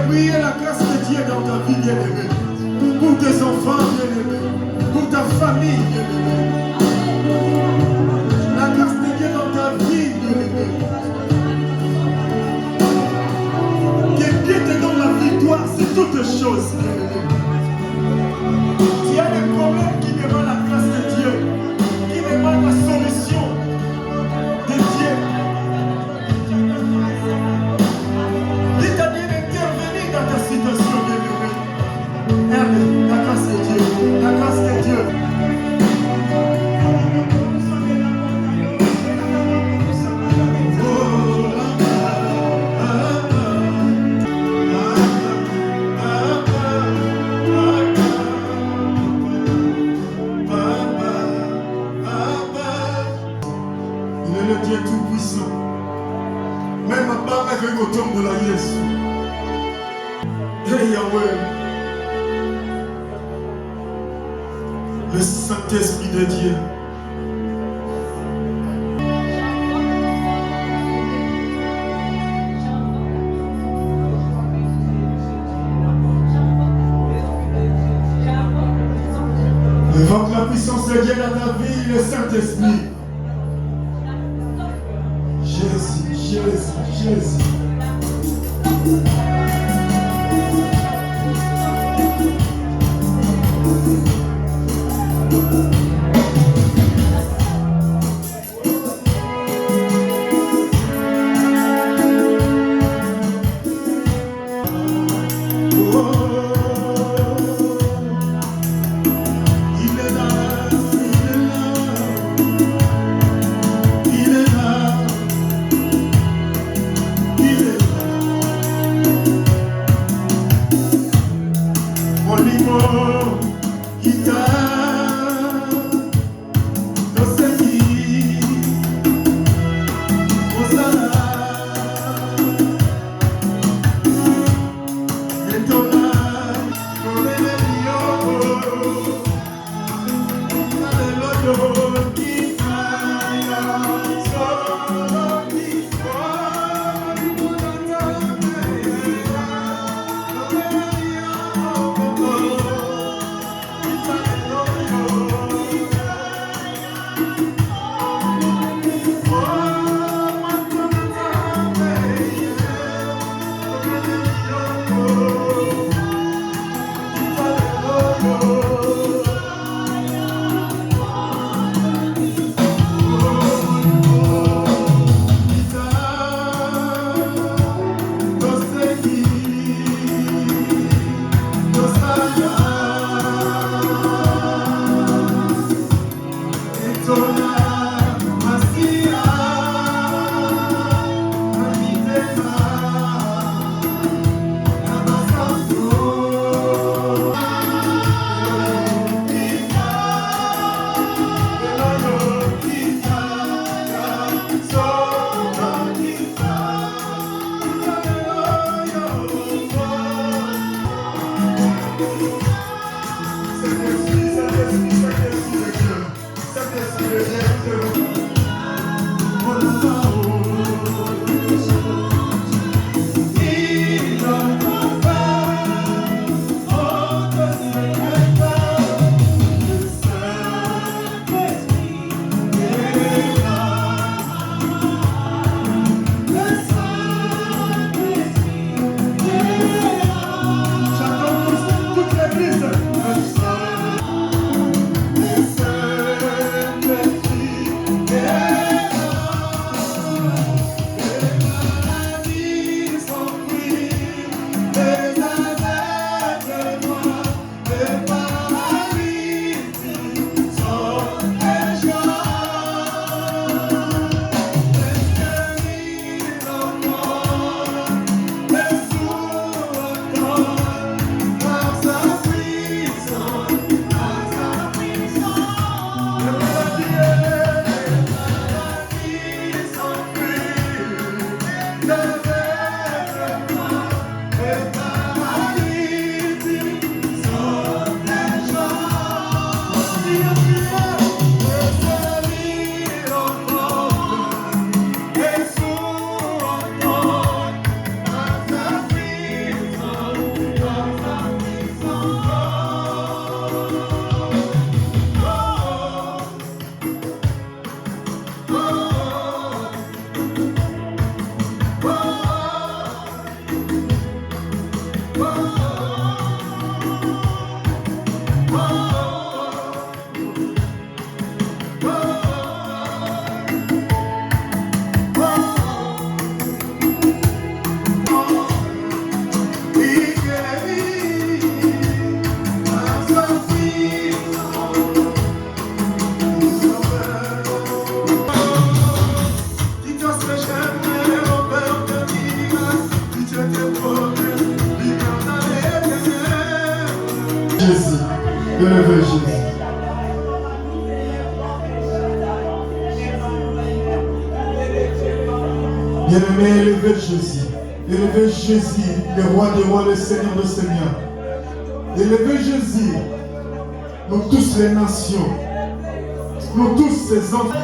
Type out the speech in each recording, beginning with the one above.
Priez la grâce de Dieu dans ta vie, bien-aimé. Pour tes enfants, bien-aimé. Pour ta famille, bien-aimé. La grâce de Dieu dans ta vie, bien-aimé. Que Dieu te donne la victoire sur toutes choses, bien-aimé. Tu as des problèmes qui demandent la grâce de Dieu, qui demandent la solution de Dieu. C'est-à-dire intervenir dans ta situation, bien-aimé. Aide la grâce de Dieu, la grâce de Dieu. Dieu tout-puissant. Même à part avec le tombe de la Yesu. Hey Yahweh. Le Saint-Esprit de Dieu. Évoque la puissance de Dieu dans ta vie, le Saint-Esprit. Jésus. Il est là. Élevez Jésus. Bien-aimé, élevez Jésus. Élevez Jésus, le roi des rois, le Seigneur des seigneurs. Élevez Jésus, nous tous les nations, nous tous ces enfants.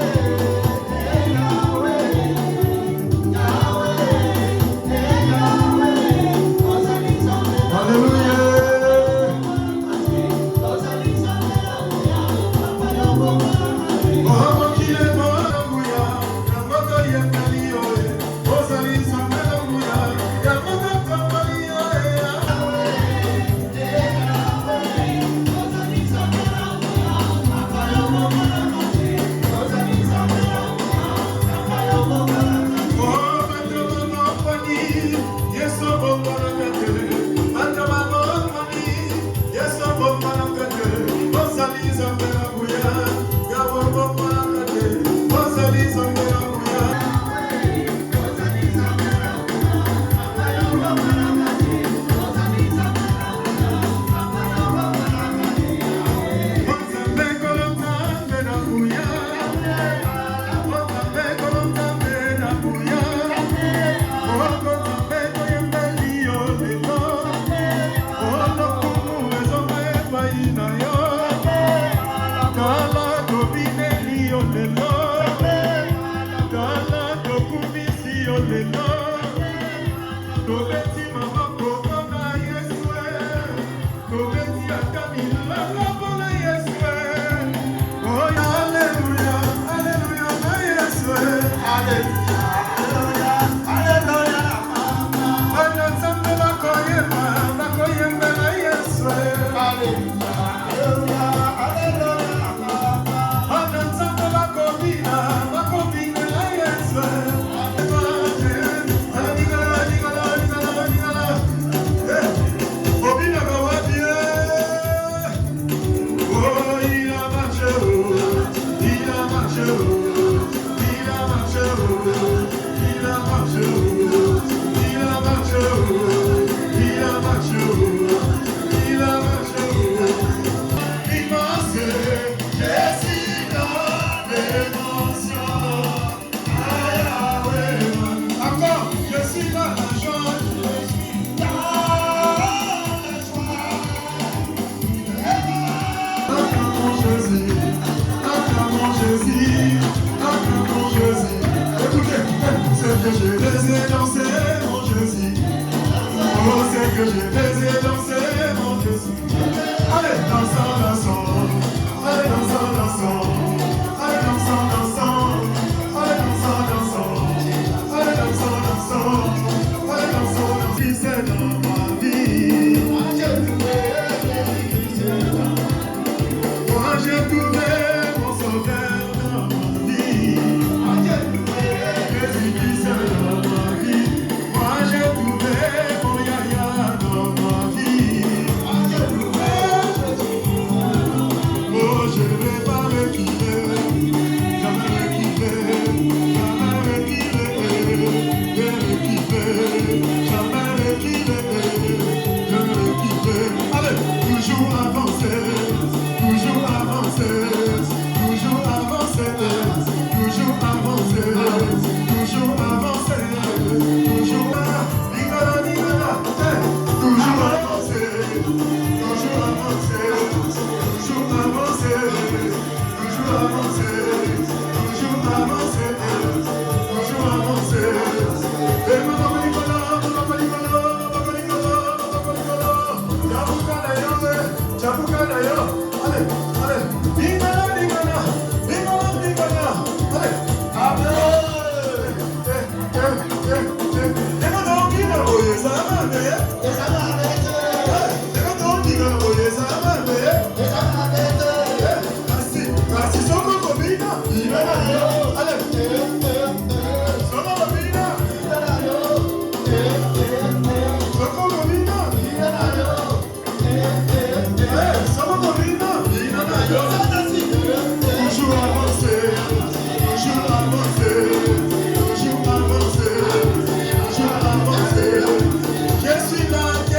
Je suis là.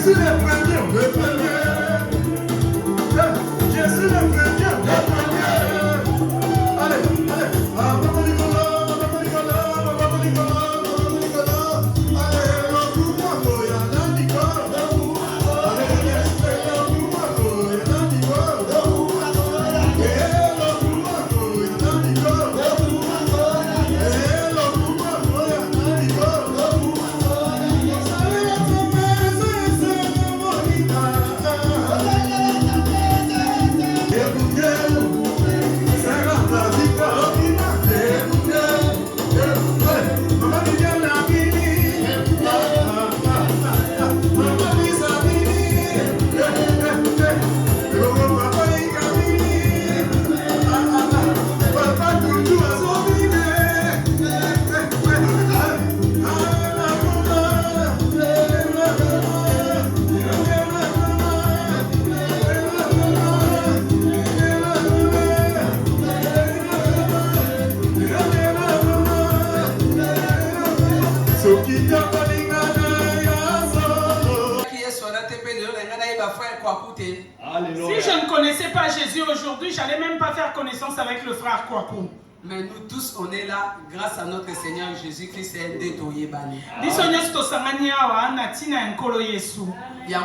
Jésus le premier, le premier. Jésus le premier, le premier. Allez, allez. Maman Nicolas, maman Nicolas, maman Nicolas, maman Nicolas. Allez, l'entour-moi, il y a la Nicolas. Allez, respect, l'entour-moi, il y a la Nicolas. Et l'entour-moi, il y a la Nicolas. Si je ne connaissais pas Jésus aujourd'hui, j'allais même pas faire connaissance avec le frère Kwaku. Mais nous tous, on est là grâce à notre Seigneur Jésus-Christ. Il y a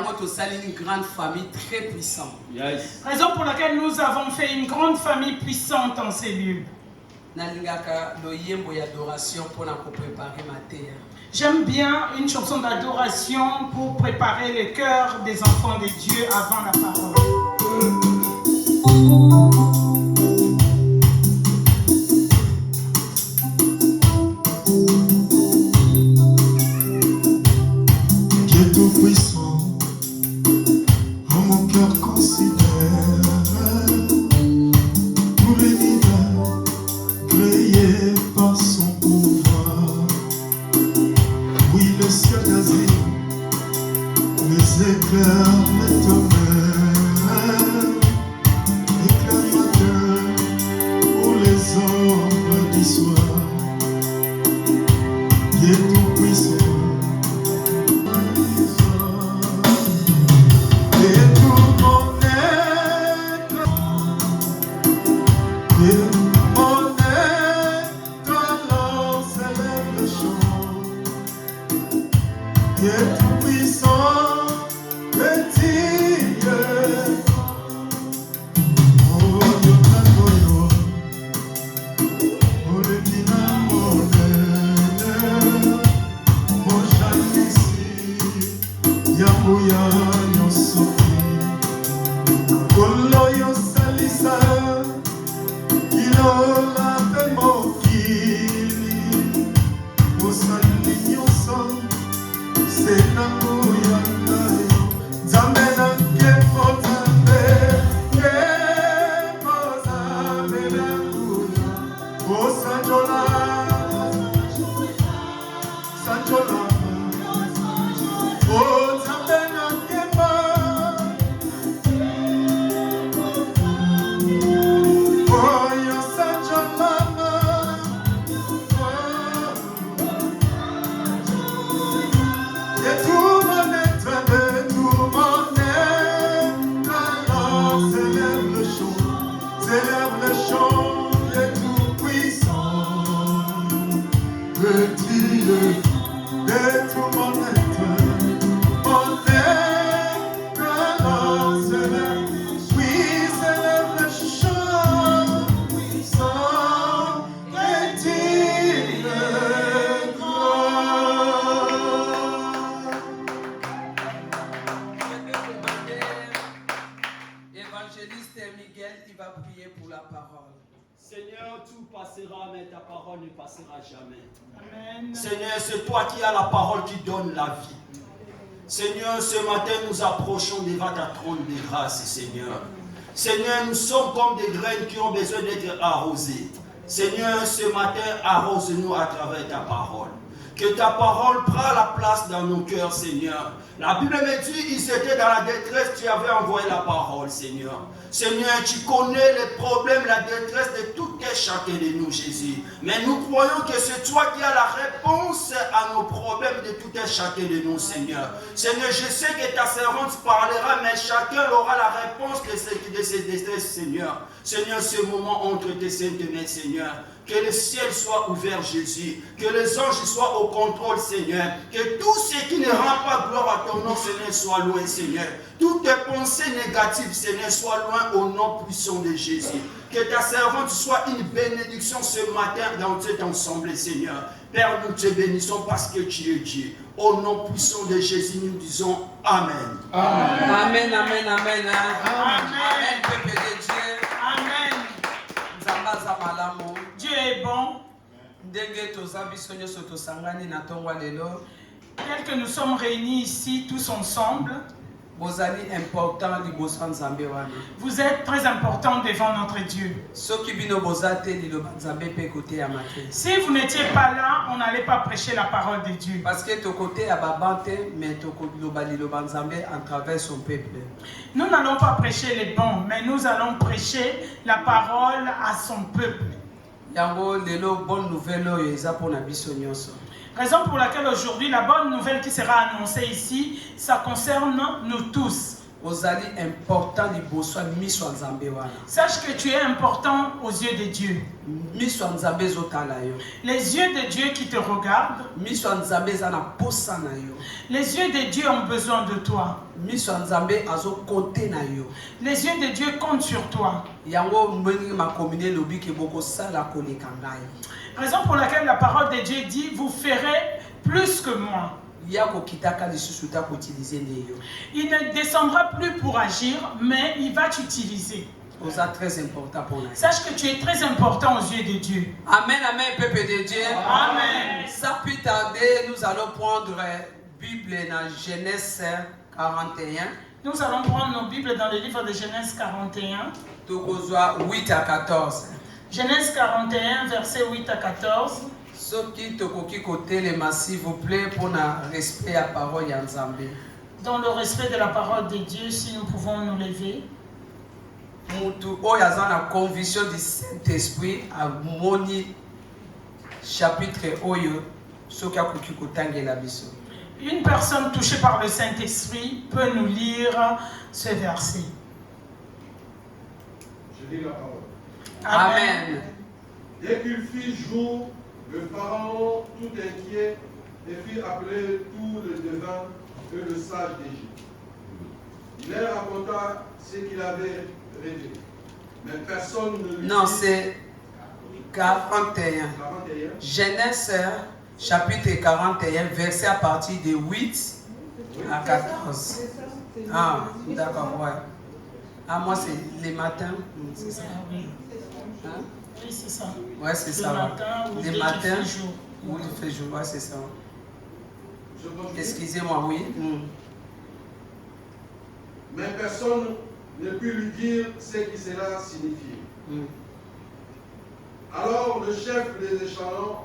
une grande famille très puissante. Yes. Raison pour laquelle nous avons fait une grande famille puissante en ces lieux. J'aime bien une chanson d'adoration pour préparer le cœur des enfants de Dieu avant la parole. Dieu tout-puissant, en mon cœur considère tous les divers créés par son pouvoir. Oui, le ciel d'Asie, les éclairs, les tonnerres, éclaire pour les ombres du soir. Dieu tout-puissant. Seigneur, tout passera, mais ta parole ne passera jamais. Amen. Seigneur, c'est toi qui as la parole qui donne la vie. Seigneur, ce matin, nous approchons devant ta trône de grâce, Seigneur. Seigneur, nous sommes comme des graines qui ont besoin d'être arrosées. Seigneur, ce matin, arrose-nous à travers ta parole. Que ta parole prend la place dans nos cœurs, Seigneur. La Bible me dit, ils étaient dans la détresse, tu avais envoyé la parole, Seigneur. Seigneur, tu connais les problèmes, la détresse de tout et chacun de nous, Jésus. Mais nous croyons que c'est toi qui as la réponse à nos problèmes de tout et chacun de nous, Seigneur. Seigneur, je sais que ta servante parlera, mais chacun aura la réponse de ces détresses, Seigneur. Seigneur, ce moment entre tes saintes mains, Seigneur. Que le ciel soit ouvert, Jésus. Que les anges soient au contrôle, Seigneur. Que tout ce qui ne rend pas gloire à ton nom, Seigneur, soit loin, Seigneur. Toutes tes pensées négatives, Seigneur, soient loin au nom puissant de Jésus. Que ta servante soit une bénédiction ce matin dans cette assemblée, Seigneur. Père, nous te bénissons parce que tu es Dieu. Au nom puissant de Jésus, nous disons Amen. Amen, amen, amen. Amen, Amen. peuple de Dieu. Amen. Zambaza malamu. Dieu est bon. Ndenge tozabi sonyo soto sangani na tongwa lelo. Tel que nous sommes réunis ici tous ensemble, Bozali important liboso nzambe wana. vous êtes très important devant notre Dieu. Soki bino bozate liloba nzambe pe côté ya maté. Si vous n'étiez pas là, on n'allait pas prêcher la parole de Dieu. Parce que to côté ya babante mais to liloba nzambe en travers son peuple. Nous n'allons pas prêcher les bons, mais nous allons prêcher la parole à son peuple. Yango lelo bonne nouvelle oyo eza pona biso nyonso. Raison pour laquelle aujourd'hui, la bonne nouvelle qui sera annoncée ici, ça concerne nous tous. Ozali important liboso miso nzambe wana. Sache que tu es important aux yeux de Dieu. Miso nzambe zotala yo. Les yeux de Dieu qui te regardent. Miso nzambe za na posa na yo. Les yeux de Dieu ont besoin de toi. Miso nzambe azo côté na yo. Les yeux de Dieu comptent sur toi. Yango mbengi makomine lobi ke boko sala koleka ngai. Raison pour laquelle la parole de Dieu dit, vous ferez plus que moi. Il ne descendra plus pour agir, mais il va t'utiliser. Très important pour nous. Sache que tu es très important aux yeux de Dieu. Amen, amen, peuple de Dieu. Amen. Sans plus tarder, nous allons prendre la Bible dans Genèse 41. Nous allons prendre nos Bibles dans le livre de Genèse 41. 8 à 14. Genèse 41, versets 8 à 14. Ceux qui te côté les massifs, s'il vous plaît, pour le respect à la parole de Nzambe. Dans le respect de la parole de Dieu, si nous pouvons nous lever. Mutu oyaza na conviction du Saint-Esprit à moni chapitre oyo soki akoki kotangela biso. Une personne touchée par le Saint-Esprit peut nous lire ce verset. Je lis la parole. Amen. Dès qu'il fit jour, le pharaon, tout inquiet, et fit appeler tout le devin et le sage d'Égypte. Il leur raconta ce qu'il avait rêvé. Mais personne ne lui Non, dit... c'est 41. Genèse chapitre 41, verset à partir de 8 à 14. Ah, d'accord, ouais. Ah, moi, c'est les matins. C'est ça. Hein? Oui, c'est ça. Ouais, c'est ça. Les matins où il fait jour, ouais, c'est ça. Excusez-moi, oui. Mais personne ne put lui dire ce que cela signifiait. Alors le chef des échelons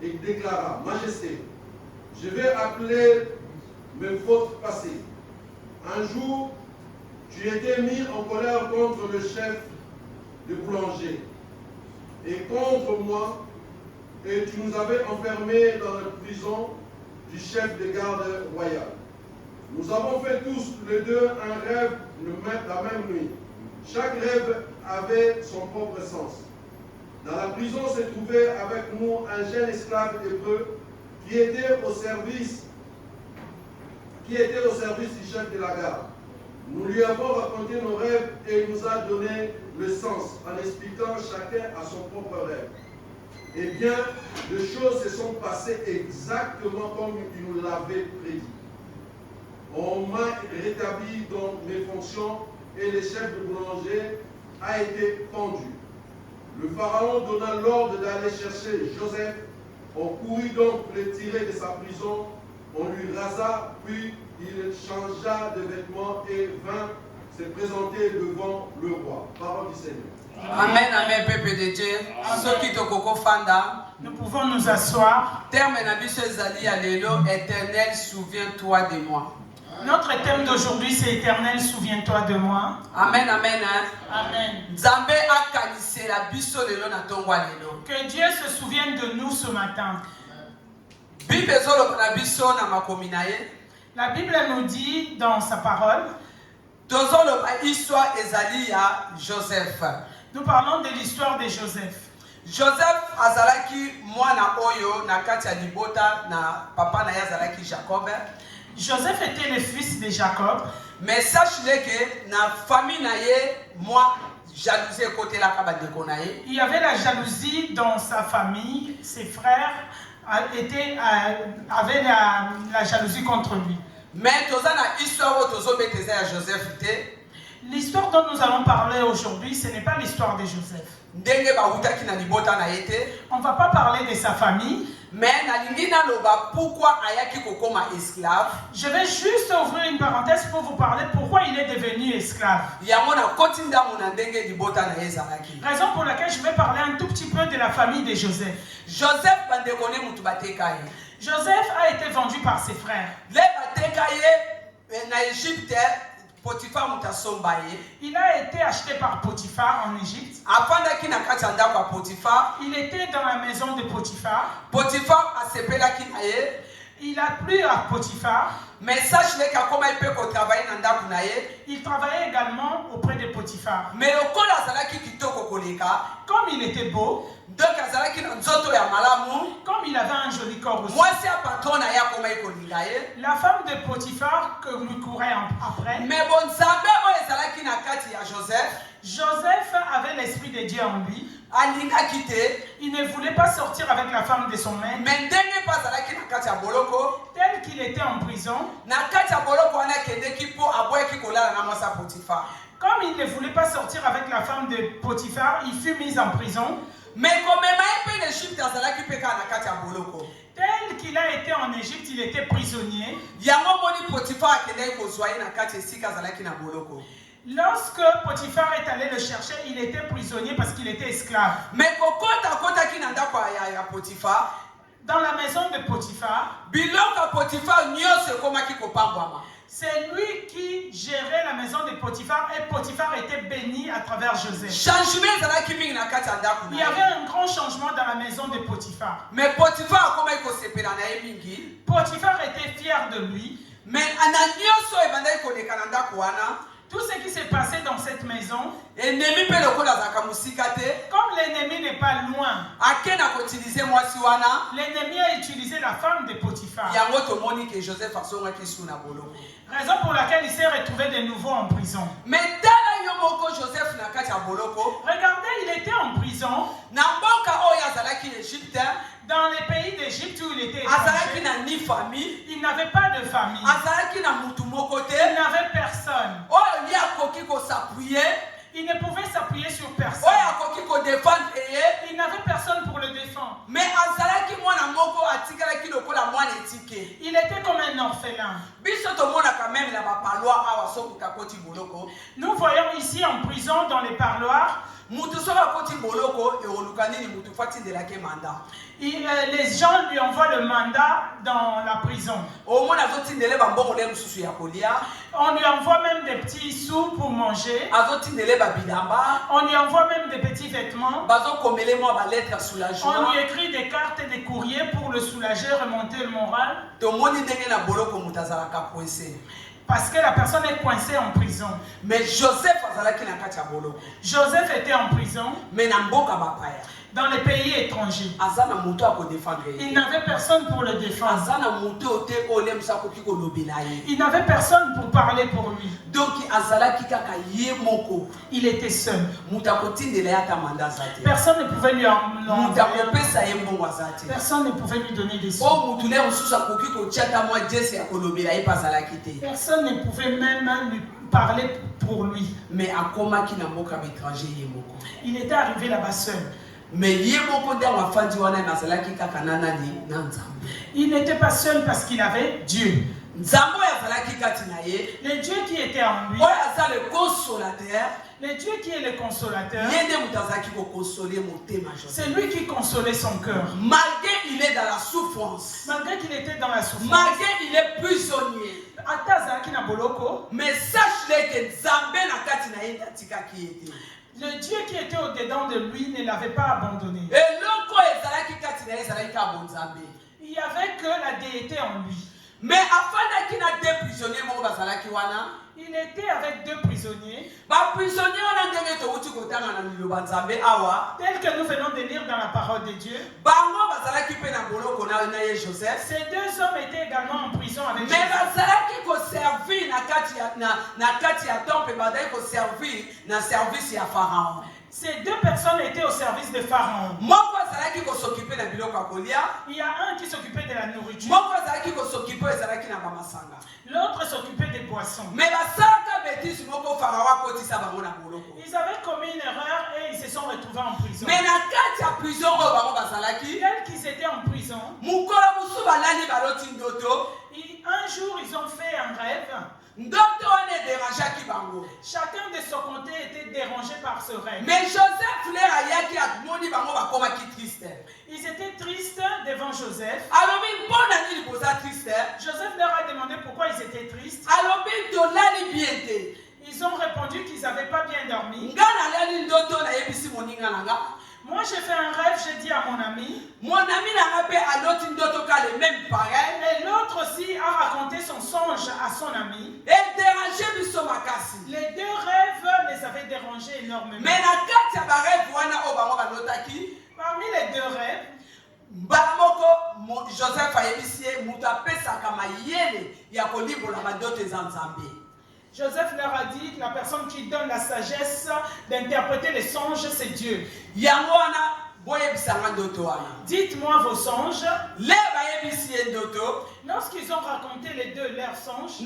déclara: Majesté, je vais appeler mes fautes passées. Un jour, tu étais mis en colère contre le chef de boulanger et contre moi, et tu nous avais enfermés dans la prison du chef de garde royal. Nous avons fait tous les deux un rêve la même nuit. Chaque rêve avait son propre sens. Dans la prison se trouvait avec nous un jeune esclave hébreu qui était au service du chef de la garde. Nous lui avons raconté nos rêves et il nous a donné le sens en expliquant chacun à son propre rêve. Eh bien, les choses se sont passées exactement comme il nous l'avait prédit. On m'a rétabli dans mes fonctions et le chef de boulanger a été pendu. Le pharaon donna l'ordre d'aller chercher Joseph. On courut donc le tirer de sa prison. On lui rasa, puis il changea de vêtements et vint s'est présenté devant le roi. Parole du Seigneur. Amen, amen, peuple de Dieu. Ceux qui te coco fanda. Nous pouvons nous asseoir. Terme nabiso ezali alelo, Éternel, souviens-toi de moi. Notre thème d'aujourd'hui, c'est Éternel, souviens-toi de moi. Amen, amen. Amen. Nzambe akanise la biso lelo na tongwa lelo. Que Dieu se souvienne de nous ce matin. Bible ezolo na biso na makomi na ye. La Bible nous dit dans sa parole. Tozolo ba histoire ezali ya Joseph. Nous parlons de l'histoire de Joseph. Joseph azalaki mwana oyo na kati ya libota na papa na ye azalaki Jacob. Joseph était le fils de Jacob. Mais sache-le que dans la famille na ye, moi jalousie côté la kabandeko na ye. Il y avait la jalousie dans sa famille. Ses frères avaient la jalousie contre lui. Mais tozana histoire où tozo beteza ya Joseph te. L'histoire dont nous allons parler aujourd'hui, ce n'est pas l'histoire de Joseph. Ndenge ba utaki na libota na ye te. On ne va pas parler de sa famille. Mais nalingi na loba pourquoi ayaki kokoma esclave. Je vais juste ouvrir une parenthèse pour vous parler pourquoi il est devenu esclave. Yango na kotinda mona ndenge libota na ye ezalaki. Raison pour laquelle je vais parler un tout petit peu de la famille de Joseph. Joseph bandeko ne mutu bateka ye. Joseph a été vendu par ses frères. Le bateka ye na Égypte. Potiphar mutasomba ye. Il a été acheté par Potiphar en Égypte. Afandaki na kati ya ndako ya Potiphar. Il était dans la maison de Potiphar. Potiphar asepelaki na ye. Il a plu à Potiphar. Mais sache-le qu'akoma il peut travailler dans ndako na ye. Il travaillait également auprès de Potiphar. Mais lokola azalaki kitoko koleka. Comme il était beau. Donc azalaki na nzoto ya malamu. Comme il avait un joli corps aussi. Mwasi ya patron na ye akoma ikolinga ye. La femme de Potiphar que lui courait après. Mais bon nzambe oyo ezalaki na kati ya Joseph. Joseph avait l'esprit de Dieu en lui. Alingaki te. Il ne voulait pas sortir avec la femme de son maître. Mais ndenge pa azalaki na kati ya boloko. Tel qu'il était en prison. Na kati ya boloko wana kendeki po aboyaki kolala na mwasi ya Potiphar. Comme il ne voulait pas sortir avec la femme de Potiphar, il fut mis en prison. Mais comme même en Égypte azalaki pe ka na kati ya boloko. Tel qu'il a été en Égypte, il était prisonnier. Yango moni Potiphar akendeki kozwa ye na kati esika azalaki na boloko. Lorsque Potiphar est allé le chercher, il était prisonnier parce qu'il était esclave. Mais kokota ki na ndako ya Potiphar. Dans la maison de Potiphar, biloko Potiphar nyonso ekomaki kopambwama. C'est lui qui gérait la maison de Potiphar et Potiphar était béni à travers Joseph. Changement ezalaki mingi na kati ya ndako na ye. Il y avait un grand changement dans la maison de Potiphar. Mais Potiphar akomaki kosepela na ye mingi. Potiphar était fier de lui. Mais ana nyonso ebandaki koleka na ndako wana. Tout ce qui s'est passé dans cette maison, ennemi pe lokola azalaka mosika te. comme l'ennemi n'est pas loin, ake na koutilize mwasi wana. l'ennemi a utilisé la femme de Potiphar. Yango tomoni ke Joseph asongaki su na boloko. Raison pour laquelle il s'est retrouvé de nouveau en prison. Mais tala yo moko Joseph na kati ya boloko. Regardez, il était en prison Na mboka oyo azalaki Égypte. dans les pays d'Égypte où il était Azalaki étranger. na ni famille. Il n'avait pas de famille. Azalaki na mutu moko te. Il n'avait personne. Oyo ye akoki kosappuye. Il ne pouvait s'appuyer sur personne. Oyo akoki kodefendre ye. Il n'avait personne pour le défendre. Mais azalaki mwana moko atikalaki lokola mwana etike. Il était comme un orphelin. Biso tomonaka même na bapaloir awa soki akoti boloko. Nous voyons ici en prison, dans les parloirs, Mutu soki akoti boloko eoluka nini mutu fatindelaki mandat. les gens lui envoient le mandat dans la prison. Omona azotindele bambongole mosusu ya kolia. On lui envoie même des petits sous pour manger. Azotindele babilamba. On lui envoie même des petits vêtements. Bazokomele mwa balettre ya On soulagement. lui écrit des cartes et des courriers pour le soulager, remonter le moral. Tomoni ndenge na boloko mutu azalaka coincé. Parce que la personne est coincée en prison. Mais Joseph azalaki na kati ya boloko. Joseph était en prison Mais na mboka bapaya. dans les pays étrangers. Aza na mutu akodefendre ye. Il n'avait personne pour le défendre. Aza na mutu ote oyo musa akoki kolobela ye. Il n'avait personne pour parler pour lui. Donc azalaki kaka ye moko. Il était seul. Mutu akotindela ye ata mandat aza te. Personne ne pouvait lui Mutu envoyer. akopesa ye mbongo aza te. Personne ne pouvait lui donner des sous. O mutu le mosusu akoki kotia ata mwa jese ya kolobela ye mpe azalaki te. Personne ne pouvait même lui parler pour lui. Mais akomaki na mboka baétranger ye moko. Il était arrivé là-bas seul. Mais ye moko ntango afandi wana nazalaki kaka na nani na Nzambe. Il n'était pas seul parce qu'il avait Dieu. Le Dieu qui était en lui, le consolateur, le Dieu qui est le consolateur, c'est lui qui consolait son cœur. malgré il est dans la souffrance, Malgré qu'il était dans la souffrance, malgré il est prisonnier, mais sache-le que Nzambe na kati na ye tatika ki était. le Dieu qui était au-dedans de lui ne l'avait pas abandonné. Eloko ezalaki kati na ye ezalaki ka bon Nzambe. Il n'y avait que la déité en lui. Mais afin qu'il y ait deux prisonniers, Il était avec deux prisonniers, tels que nous venons de lire dans la parole de Dieu. Ces deux hommes étaient également en prison avec Joseph. Ces deux personnes étaient au service de Pharaon. Il y a un qui s'occupait de la nourriture, l'autre s'occupait des boissons. Ils avaient commis une erreur et ils se sont retrouvés en prison. Tels qu'ils étaient en prison, un jour ils ont fait un rêve. Chacun de son côté était dérangé par ce rêve. Mais Joseph, Ils étaient tristes devant Joseph. Joseph Joseph leur a demandé pourquoi ils étaient tristes. Ils ont répondu qu'ils n'avaient pas bien dormi. Moi j'ai fait un rêve, j'ai dit à mon ami. Et l'autre aussi a raconté son songe à son ami. Les deux rêves les avaient dérangés énormément. Parmi les deux rêves, Joseph leur a dit que la personne qui donne la sagesse d'interpréter les songes, c'est Dieu. Dites-moi vos songes. Lorsqu'ils ont raconté les deux leurs songes,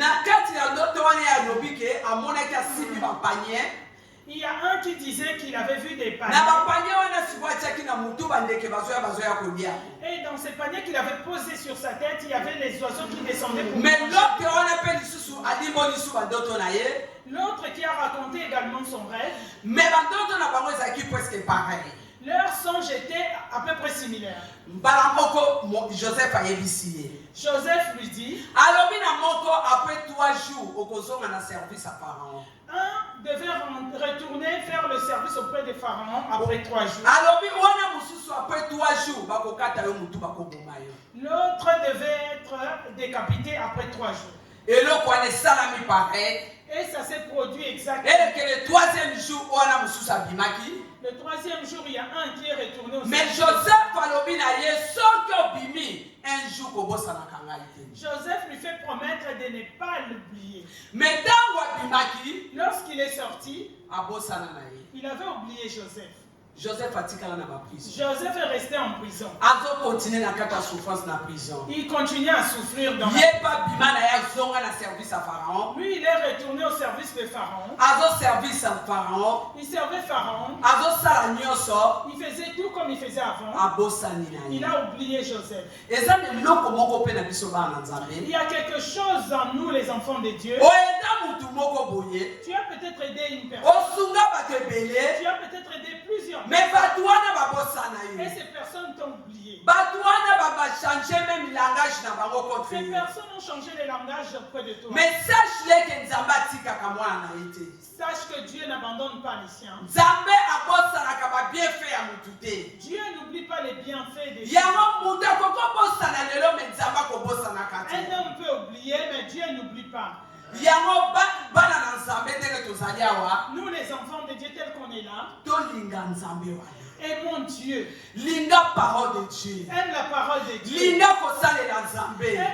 il y a un qui disait qu'il avait vu des paniers. Et dans ces paniers qu'il avait posés sur sa tête, il y avait les oiseaux qui descendaient pour l'autre qui a raconté également son rêve. Leurs songes étaient à peu près similaires. Joseph lui dit, après 3 jours, au service à Pharaon. Un devait retourner faire le service auprès de Pharaon après 3 jours. L'autre devait être décapité après 3 jours. Et ça s'est produit exactement. Le troisième jour, il y a un qui est retourné au service. mais Joseph Joseph lui fait promettre de ne pas l'oublier. Mais lorsqu'il est sorti, il avait oublié Joseph. Joseph est resté en prison. Il continue à souffrir dans la prison. Lui, il est retourné au service de Pharaon. Il servait Pharaon. Il faisait tout comme il faisait avant. Il a oublié Joseph. Il y a quelque chose en nous, les enfants de Dieu. Tu as peut-être aidé une personne. Tu as peut-être aidé plusieurs personnes. Et ces personnes t'ont oublié. Ces personnes ont changé le langage auprès de toi. Mais Sache que Dieu n'abandonne pas les siens. Dieu n'oublie pas les bienfaits des siens. Un homme peut oublier, mais Dieu n'oublie pas. Nous les enfants de Dieu tels qu'on est là, aimons Dieu. Linda parole de Dieu. Aime la parole de Dieu. Linda kosale la Nzambe.